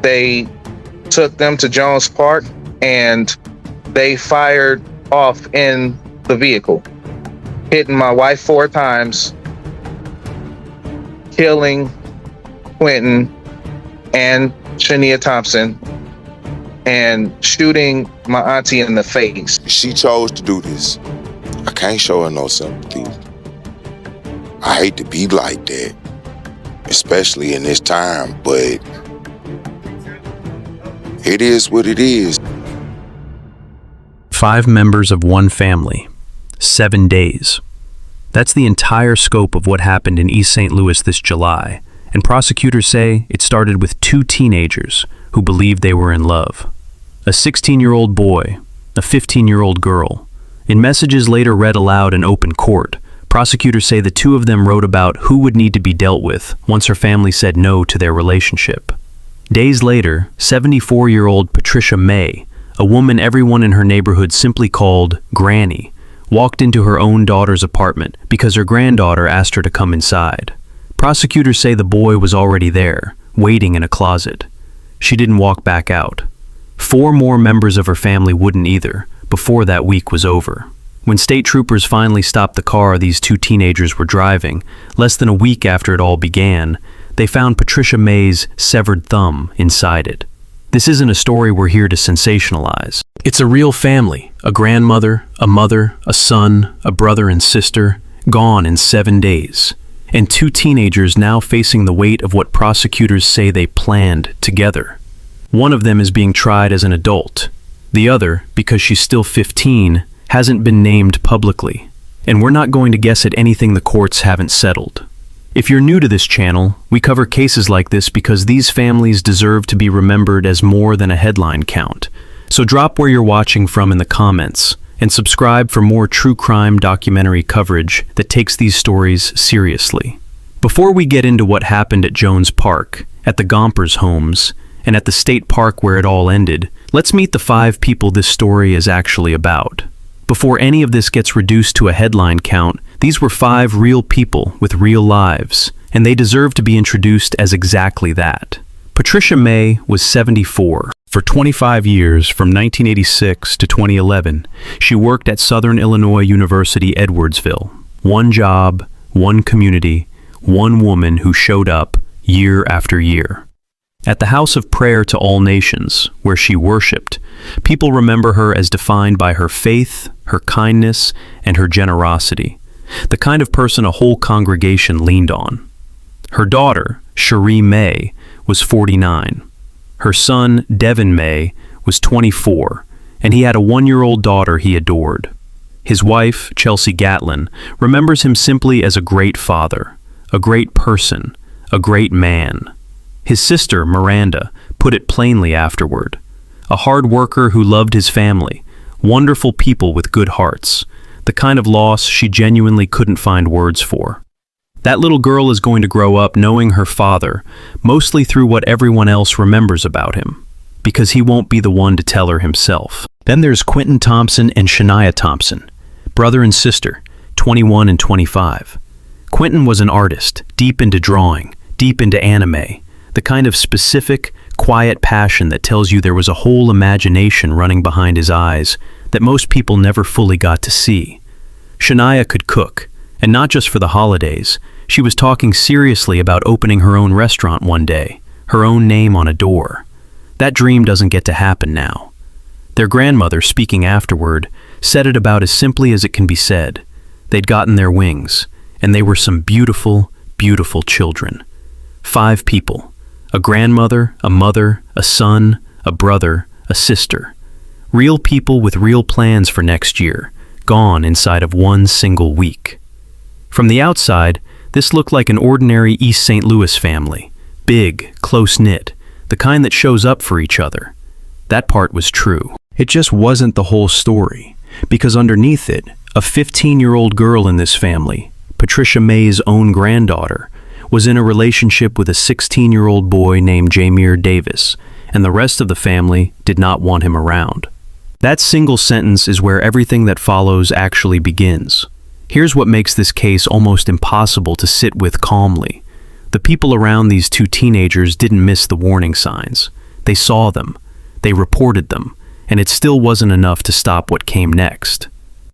They took them to Jones Park and they fired off in the vehicle, hitting my wife 4 times, killing Quentin and Shania Thompson, and shooting my auntie in the face. She chose to do this. I can't show her no sympathy. I hate to be like that, especially in this time, but it is what it is. 5 members of one family, 7 days. That's the entire scope of what happened in East St. Louis this July, and prosecutors say it started with 2 teenagers who believed they were in love. A 16-year-old boy, a 15-year-old girl. In messages later read aloud in open court, prosecutors say the 2 of them wrote about who would need to be dealt with once her family said no to their relationship. Days later, 74-year-old Patricia May, a woman everyone in her neighborhood simply called Granny, walked into her own daughter's apartment because her granddaughter asked her to come inside. Prosecutors say the boy was already there, waiting in a closet. She didn't walk back out. 4 more members of her family wouldn't either, before that week was over. When state troopers finally stopped the car these 2 teenagers were driving, less than a week after it all began, they found Patricia May's severed thumb inside it. This isn't a story we're here to sensationalize. It's a real family, a grandmother, a mother, a son, a brother and sister, gone in 7 days. And 2 teenagers now facing the weight of what prosecutors say they planned together. One of them is being tried as an adult. The other, because she's still 15, hasn't been named publicly. And we're not going to guess at anything the courts haven't settled. If you're new to this channel, we cover cases like this because these families deserve to be remembered as more than a headline count. So drop where you're watching from in the comments, and subscribe for more true crime documentary coverage that takes these stories seriously. Before we get into what happened at Jones Park, at the Gompers' homes, and at the state park where it all ended, let's meet the 5 people this story is actually about. Before any of this gets reduced to a headline count, these were 5 real people with real lives, and they deserve to be introduced as exactly that. Patricia May was 74. For 25 years, from 1986 to 2011, she worked at Southern Illinois University Edwardsville. One job, one community, one woman who showed up year after year. At the House of Prayer to All Nations, where she worshiped, people remember her as defined by her faith, her kindness, and her generosity, the kind of person a whole congregation leaned on. Her daughter, Cherie May, was 49. Her son, Devin May, was 24, and he had a 1-year-old daughter he adored. His wife, Chelsea Gatlin, remembers him simply as a great father, a great person, a great man. His sister, Miranda, put it plainly afterward. A hard worker who loved his family, wonderful people with good hearts, the kind of loss she genuinely couldn't find words for. That little girl is going to grow up knowing her father, mostly through what everyone else remembers about him, because he won't be the one to tell her himself. Then there's Quentin Thompson and Shania Thompson, brother and sister, 21 and 25. Quentin was an artist, deep into drawing, deep into anime, the kind of specific, quiet passion that tells you there was a whole imagination running behind his eyes that most people never fully got to see. Shania could cook, and not just for the holidays. She was talking seriously about opening her own restaurant one day, her own name on a door. That dream doesn't get to happen now. Their grandmother, speaking afterward, said it about as simply as it can be said. They'd gotten their wings, and they were some beautiful, beautiful children. 5 people. A grandmother, a mother, a son, a brother, a sister. Real people with real plans for next year, gone inside of one single week. From the outside, this looked like an ordinary East St. Louis family. Big, close-knit, the kind that shows up for each other. That part was true. It just wasn't the whole story, because underneath it, a 15-year-old girl in this family, Patricia May's own granddaughter, was in a relationship with a 16-year-old boy named Jameer Davis, and the rest of the family did not want him around. That single sentence is where everything that follows actually begins. Here's what makes this case almost impossible to sit with calmly. The people around these 2 teenagers didn't miss the warning signs. They saw them. They reported them. And it still wasn't enough to stop what came next.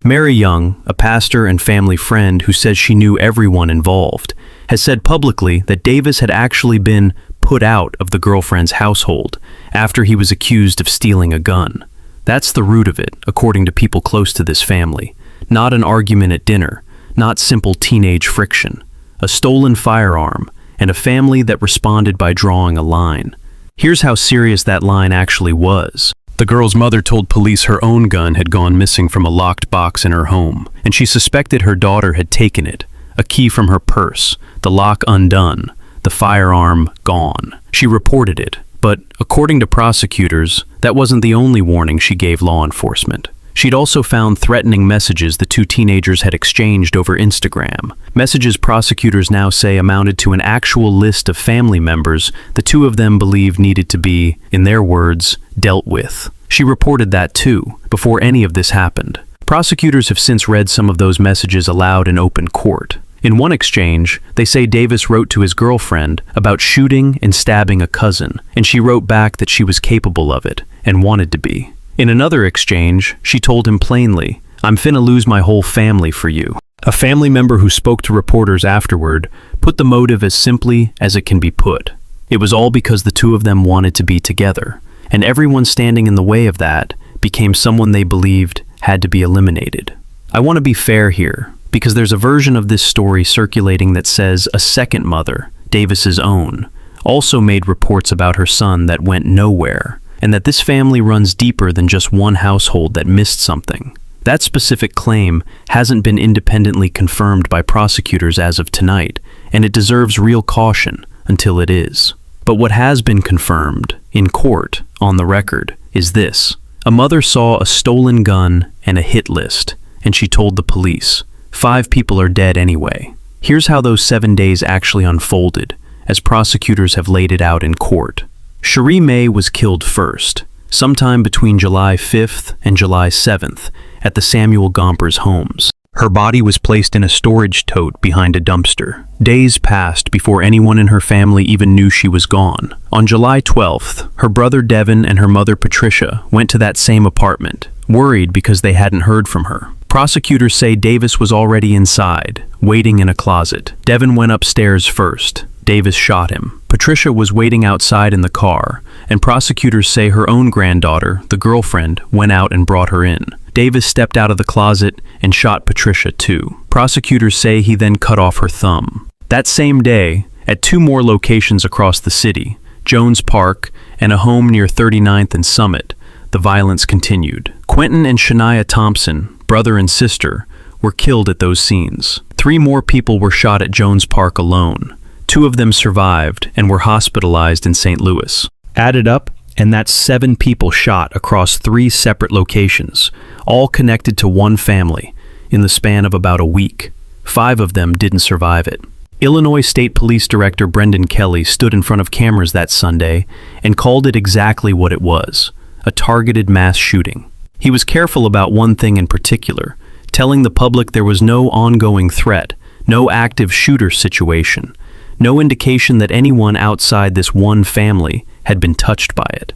Mary Young, a pastor and family friend who says she knew everyone involved, has said publicly that Davis had actually been put out of the girlfriend's household after he was accused of stealing a gun. That's the root of it, according to people close to this family. Not an argument at dinner, not simple teenage friction. A stolen firearm, and a family that responded by drawing a line. Here's how serious that line actually was. The girl's mother told police her own gun had gone missing from a locked box in her home, and she suspected her daughter had taken it. A key from her purse, the lock undone, the firearm gone. She reported it, but according to prosecutors, that wasn't the only warning she gave law enforcement. She'd also found threatening messages the two teenagers had exchanged over Instagram. Messages prosecutors now say amounted to an actual list of family members the two of them believed needed to be, in their words, dealt with. She reported that too, before any of this happened. Prosecutors have since read some of those messages aloud in open court. In one exchange, they say Davis wrote to his girlfriend about shooting and stabbing a cousin, and she wrote back that she was capable of it and wanted to be. In another exchange, she told him plainly, "I'm finna lose my whole family for you." A family member who spoke to reporters afterward put the motive as simply as it can be put. It was all because the two of them wanted to be together, and everyone standing in the way of that became someone they believed had to be eliminated. I want to be fair here, because there's a version of this story circulating that says a second mother, Davis's own, also made reports about her son that went nowhere, and that this family runs deeper than just one household that missed something. That specific claim hasn't been independently confirmed by prosecutors as of tonight, and it deserves real caution until it is. But what has been confirmed, in court, on the record, is this. A mother saw a stolen gun and a hit list, and she told the police. 5 people are dead anyway. Here's how those 7 days actually unfolded, as prosecutors have laid it out in court. Cherie May was killed first, sometime between July 5th and July 7th, at the Samuel Gomper's homes. Her body was placed in a storage tote behind a dumpster. Days passed before anyone in her family even knew she was gone. On July 12th, her brother Devin and her mother Patricia went to that same apartment, worried because they hadn't heard from her. Prosecutors say Davis was already inside, waiting in a closet. Devin went upstairs first. Davis shot him. Patricia was waiting outside in the car, and prosecutors say her own granddaughter, the girlfriend, went out and brought her in. Davis stepped out of the closet and shot Patricia too. Prosecutors say he then cut off her thumb. That same day, at 2 more locations across the city, Jones Park and a home near 39th and Summit, the violence continued. Quentin and Shania Thompson, brother and sister, were killed at those scenes. 3 more people were shot at Jones Park alone. 2 of them survived and were hospitalized in St. Louis. Added up, and that's 7 people shot across 3 separate locations, all connected to one family, in the span of about a week. 5 of them didn't survive it. Illinois State Police Director Brendan Kelly stood in front of cameras that Sunday and called it exactly what it was, a targeted mass shooting. He was careful about one thing in particular, telling the public there was no ongoing threat, no active shooter situation, no indication that anyone outside this one family had been touched by it.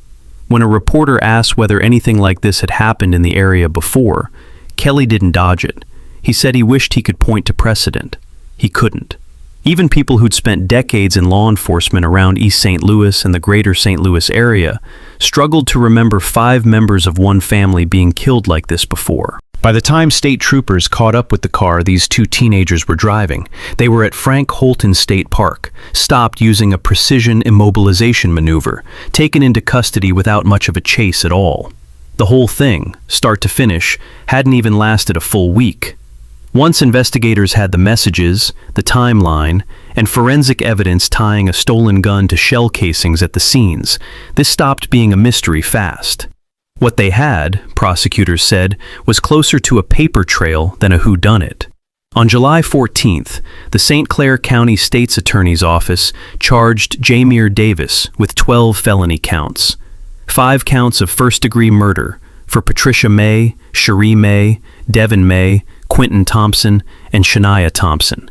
When a reporter asked whether anything like this had happened in the area before, Kelly didn't dodge it. He said he wished he could point to precedent. He couldn't. Even people who'd spent decades in law enforcement around East St. Louis and the greater St. Louis area struggled to remember 5 members of one family being killed like this before. By the time state troopers caught up with the car these 2 teenagers were driving, they were at Frank Holton State Park, stopped using a precision immobilization maneuver, taken into custody without much of a chase at all. The whole thing, start to finish, hadn't even lasted a full week. Once investigators had the messages, the timeline, and forensic evidence tying a stolen gun to shell casings at the scenes, this stopped being a mystery fast. What they had, prosecutors said, was closer to a paper trail than a whodunit. On July 14th, the St. Clair County State's Attorney's Office charged Jamir Davis with 12 felony counts. 5 counts of first-degree murder for Patricia May, Cherie May, Devin May, Quentin Thompson, and Shania Thompson.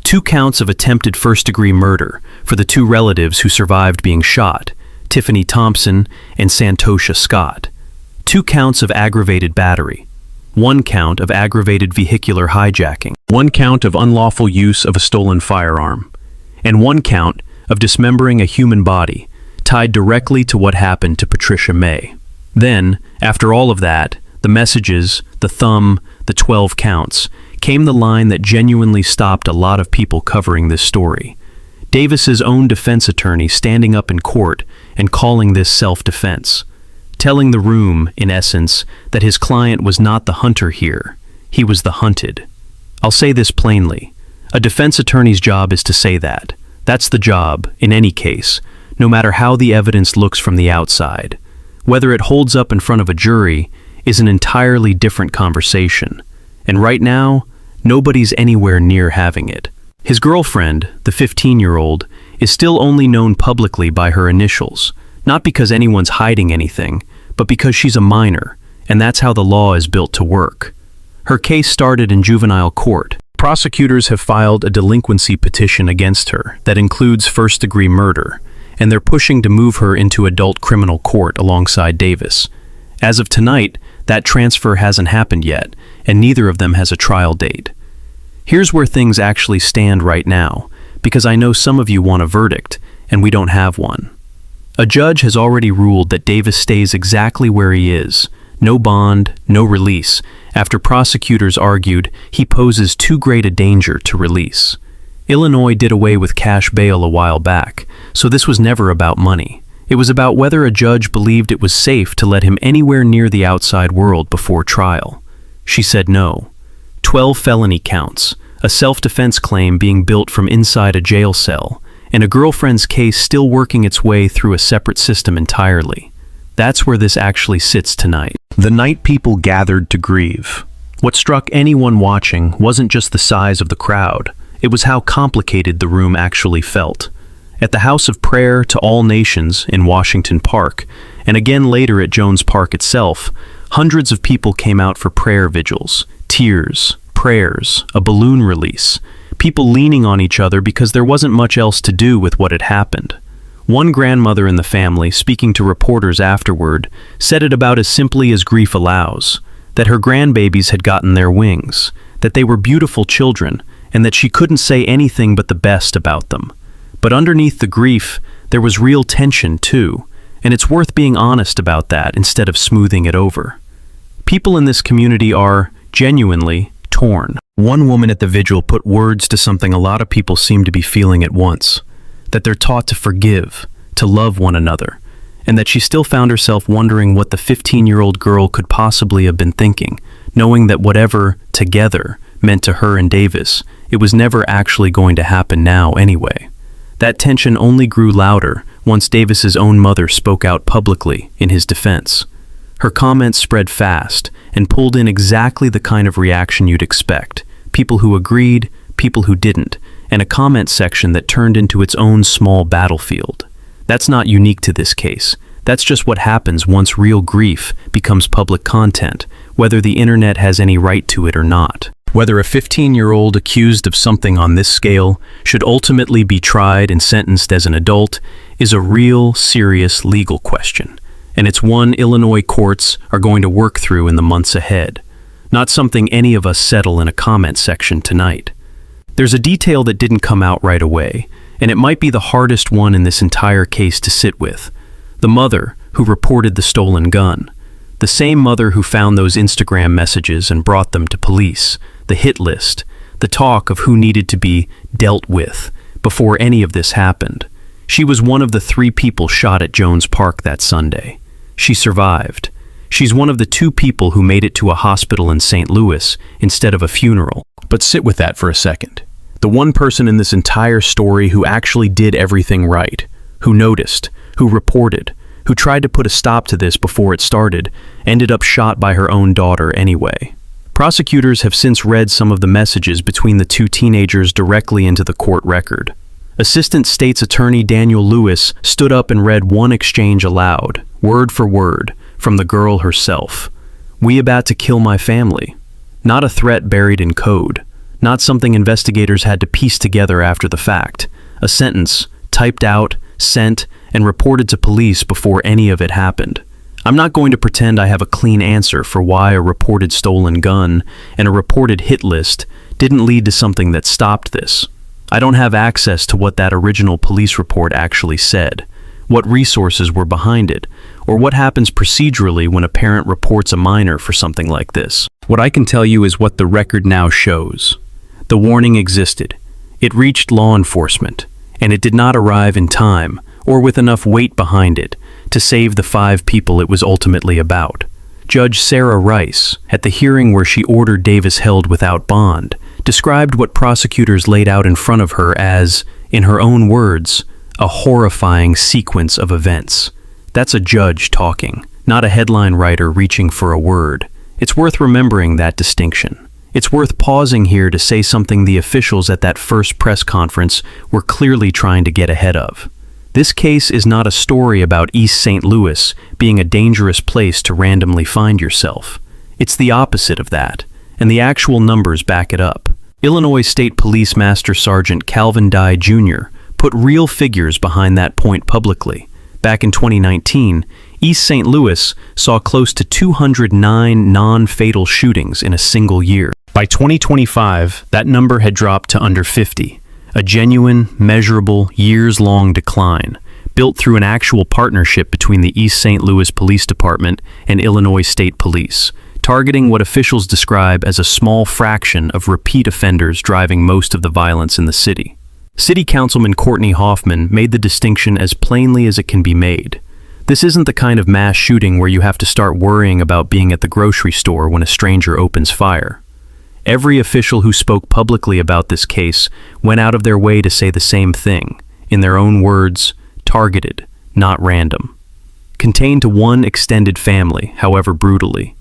2 counts of attempted first-degree murder for the 2 relatives who survived being shot, Tiffany Thompson, and Santosha Scott. 2 counts of aggravated battery. 1 count of aggravated vehicular hijacking. 1 count of unlawful use of a stolen firearm. And 1 count of dismembering a human body, tied directly to what happened to Patricia May. Then, after all of that, the messages, the thumb, the 12 counts, came the line that genuinely stopped a lot of people covering this story. Davis's own defense attorney standing up in court and calling this self-defense, telling the room, in essence, that his client was not the hunter here, he was the hunted. I'll say this plainly. A defense attorney's job is to say that. That's the job, in any case, no matter how the evidence looks from the outside. Whether it holds up in front of a jury is an entirely different conversation. And right now, nobody's anywhere near having it. His girlfriend, the 15-year-old, is still only known publicly by her initials, not because anyone's hiding anything, but because she's a minor, and that's how the law is built to work. Her case started in juvenile court. Prosecutors have filed a delinquency petition against her that includes first-degree murder, and they're pushing to move her into adult criminal court alongside Davis. As of tonight, that transfer hasn't happened yet, and neither of them has a trial date. Here's where things actually stand right now, because I know some of you want a verdict, and we don't have one. A judge has already ruled that Davis stays exactly where he is, no bond, no release, after prosecutors argued he poses too great a danger to release. Illinois did away with cash bail a while back, so this was never about money. It was about whether a judge believed it was safe to let him anywhere near the outside world before trial. She said no. 12 felony counts, a self-defense claim being built from inside a jail cell, and a girlfriend's case still working its way through a separate system entirely. That's where this actually sits tonight. The night people gathered to grieve. What struck anyone watching wasn't just the size of the crowd, it was how complicated the room actually felt. At the House of Prayer to All Nations in Washington Park, and again later at Jones Park itself, hundreds of people came out for prayer vigils, tears, prayers, a balloon release, people leaning on each other because there wasn't much else to do with what had happened. One grandmother in the family, speaking to reporters afterward, said it about as simply as grief allows, that her grandbabies had gotten their wings, that they were beautiful children, and that she couldn't say anything but the best about them. But underneath the grief, there was real tension too, and it's worth being honest about that instead of smoothing it over. People in this community are, genuinely, torn. One woman at the vigil put words to something a lot of people seem to be feeling at once, that they're taught to forgive, to love one another, and that she still found herself wondering what the 15-year-old girl could possibly have been thinking, knowing that whatever together meant to her and Davis, it was never actually going to happen now anyway. That tension only grew louder once Davis's own mother spoke out publicly in his defense. Her comments spread fast and pulled in exactly the kind of reaction you'd expect. People who agreed, people who didn't, and a comment section that turned into its own small battlefield. That's not unique to this case. That's just what happens once real grief becomes public content, whether the internet has any right to it or not. Whether a 15-year-old accused of something on this scale should ultimately be tried and sentenced as an adult is a real, serious legal question, and it's one Illinois courts are going to work through in the months ahead. Not something any of us settle in a comment section tonight. There's a detail that didn't come out right away, and it might be the hardest one in this entire case to sit with. The mother who reported the stolen gun. The same mother who found those Instagram messages and brought them to police. The hit list. The talk of who needed to be dealt with before any of this happened. She was one of the 3 people shot at Jones Park that Sunday. She survived. She's one of the 2 people who made it to a hospital in St. Louis instead of a funeral. But sit with that for a second. The one person in this entire story who actually did everything right, who noticed, who reported, who tried to put a stop to this before it started, ended up shot by her own daughter anyway. Prosecutors have since read some of the messages between the 2 teenagers directly into the court record. Assistant State's Attorney Daniel Lewis stood up and read one exchange aloud, word for word, from the girl herself. "We about to kill my family." Not a threat buried in code. Not something investigators had to piece together after the fact. A sentence, typed out, sent, and reported to police before any of it happened. I'm not going to pretend I have a clean answer for why a reported stolen gun and a reported hit list didn't lead to something that stopped this. I don't have access to what that original police report actually said, what resources were behind it, or what happens procedurally when a parent reports a minor for something like this. What I can tell you is what the record now shows. The warning existed. It reached law enforcement, and it did not arrive in time or with enough weight behind it to save the 5 people it was ultimately about. Judge Sarah Rice, at the hearing where she ordered Davis held without bond, described what prosecutors laid out in front of her as, in her own words, a horrifying sequence of events. That's a judge talking, not a headline writer reaching for a word. It's worth remembering that distinction. It's worth pausing here to say something the officials at that first press conference were clearly trying to get ahead of. This case is not a story about East St. Louis being a dangerous place to randomly find yourself. It's the opposite of that, and the actual numbers back it up. Illinois State Police Master Sergeant Calvin Dye Jr. put real figures behind that point publicly. Back in 2019, East St. Louis saw close to 209 non-fatal shootings in a single year. By 2025, that number had dropped to under 50. A genuine, measurable, years-long decline, built through an actual partnership between the East St. Louis Police Department and Illinois State Police, targeting what officials describe as a small fraction of repeat offenders driving most of the violence in the city. City Councilman Courtney Hoffman made the distinction as plainly as it can be made. This isn't the kind of mass shooting where you have to start worrying about being at the grocery store when a stranger opens fire. Every official who spoke publicly about this case went out of their way to say the same thing, in their own words, targeted, not random. Contained to one extended family, however brutally.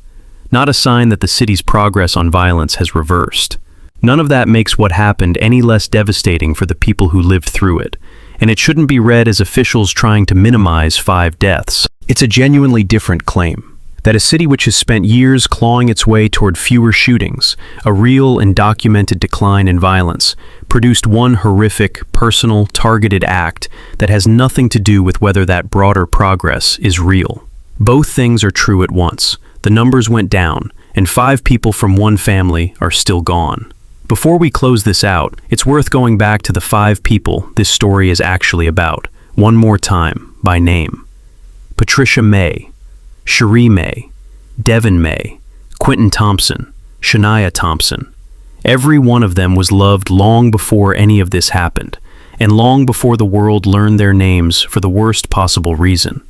Not a sign that the city's progress on violence has reversed. None of that makes what happened any less devastating for the people who lived through it, and it shouldn't be read as officials trying to minimize 5 deaths. It's a genuinely different claim. That a city which has spent years clawing its way toward fewer shootings, a real and documented decline in violence, produced one horrific, personal, targeted act that has nothing to do with whether that broader progress is real. Both things are true at once. The numbers went down, and 5 people from one family are still gone. Before we close this out, it's worth going back to the 5 people this story is actually about, one more time, by name. Patricia May, Cherie May, Devin May, Quentin Thompson, Shania Thompson. Every one of them was loved long before any of this happened, and long before the world learned their names for the worst possible reason.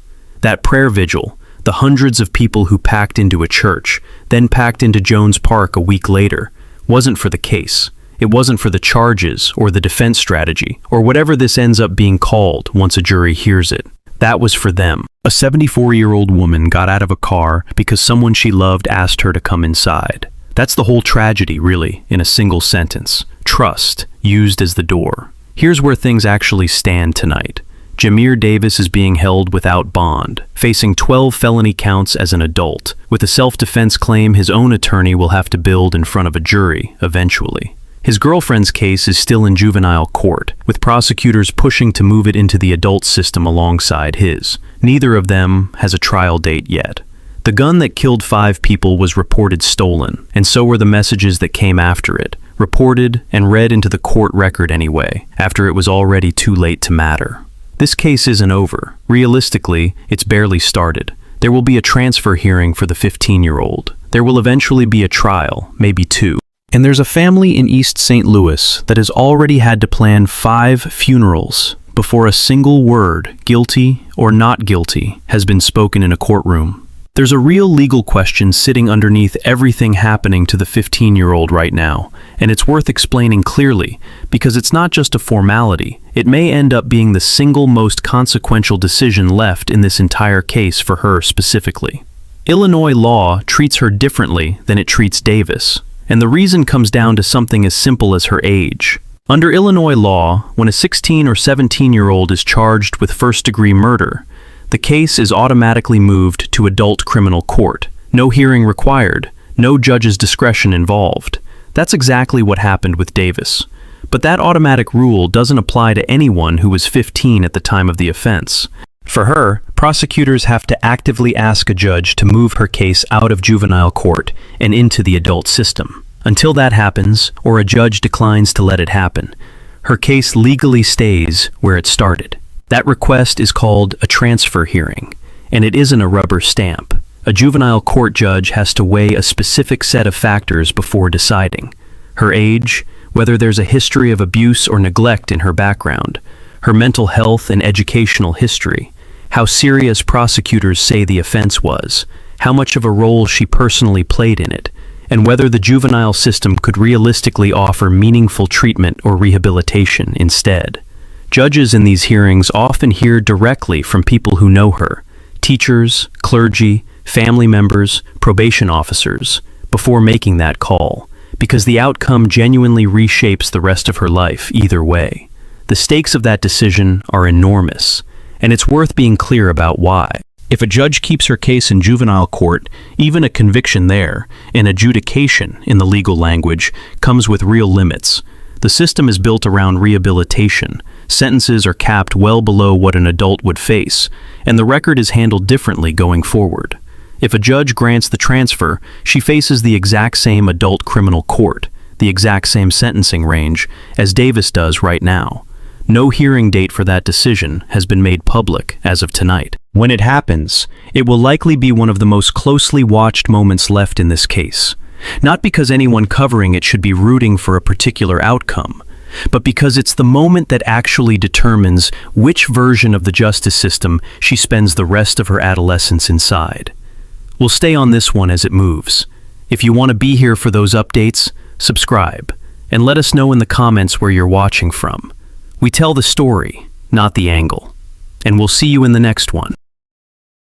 That prayer vigil, the hundreds of people who packed into a church, then packed into Jones Park a week later, wasn't for the case. It wasn't for the charges or the defense strategy, or whatever this ends up being called once a jury hears it. That was for them. A 74-year-old woman got out of a car because someone she loved asked her to come inside. That's the whole tragedy, really, in a single sentence. Trust, used as the door. Here's where things actually stand tonight. Jameer Davis is being held without bond, facing 12 felony counts as an adult, with a self-defense claim his own attorney will have to build in front of a jury, eventually. His girlfriend's case is still in juvenile court, with prosecutors pushing to move it into the adult system alongside his. Neither of them has a trial date yet. The gun that killed 5 people was reported stolen, and so were the messages that came after it, reported and read into the court record anyway, after it was already too late to matter. This case isn't over. Realistically, it's barely started. There will be a transfer hearing for the 15-year-old. There will eventually be a trial, maybe 2. And there's a family in East St. Louis that has already had to plan 5 funerals before a single word, guilty or not guilty, has been spoken in a courtroom. There's a real legal question sitting underneath everything happening to the 15-year-old right now, and it's worth explaining clearly, because it's not just a formality. It may end up being the single most consequential decision left in this entire case for her specifically. Illinois law treats her differently than it treats Davis. And the reason comes down to something as simple as her age. Under Illinois law, when a 16 or 17-year-old is charged with first-degree murder, the case is automatically moved to adult criminal court. No hearing required, no judge's discretion involved. That's exactly what happened with Davis. But that automatic rule doesn't apply to anyone who was 15 at the time of the offense. For her, prosecutors have to actively ask a judge to move her case out of juvenile court and into the adult system. Until that happens, or a judge declines to let it happen, her case legally stays where it started. That request is called a transfer hearing, and it isn't a rubber stamp. A juvenile court judge has to weigh a specific set of factors before deciding. Her age, whether there's a history of abuse or neglect in her background, her mental health and educational history, how serious prosecutors say the offense was, how much of a role she personally played in it, and whether the juvenile system could realistically offer meaningful treatment or rehabilitation instead. Judges in these hearings often hear directly from people who know her, teachers, clergy, family members, probation officers, before making that call, because the outcome genuinely reshapes the rest of her life either way. The stakes of that decision are enormous, and it's worth being clear about why. If a judge keeps her case in juvenile court, even a conviction there, an adjudication in the legal language, comes with real limits. The system is built around rehabilitation. Sentences are capped well below what an adult would face, and the record is handled differently going forward. If a judge grants the transfer, she faces the exact same adult criminal court, the exact same sentencing range, as Davis does right now. No hearing date for that decision has been made public as of tonight. When it happens, it will likely be one of the most closely watched moments left in this case. Not because anyone covering it should be rooting for a particular outcome, but because it's the moment that actually determines which version of the justice system she spends the rest of her adolescence inside. We'll stay on this one as it moves. If you want to be here for those updates, subscribe, and let us know in the comments where you're watching from. We tell the story, not the angle. And we'll see you in the next one.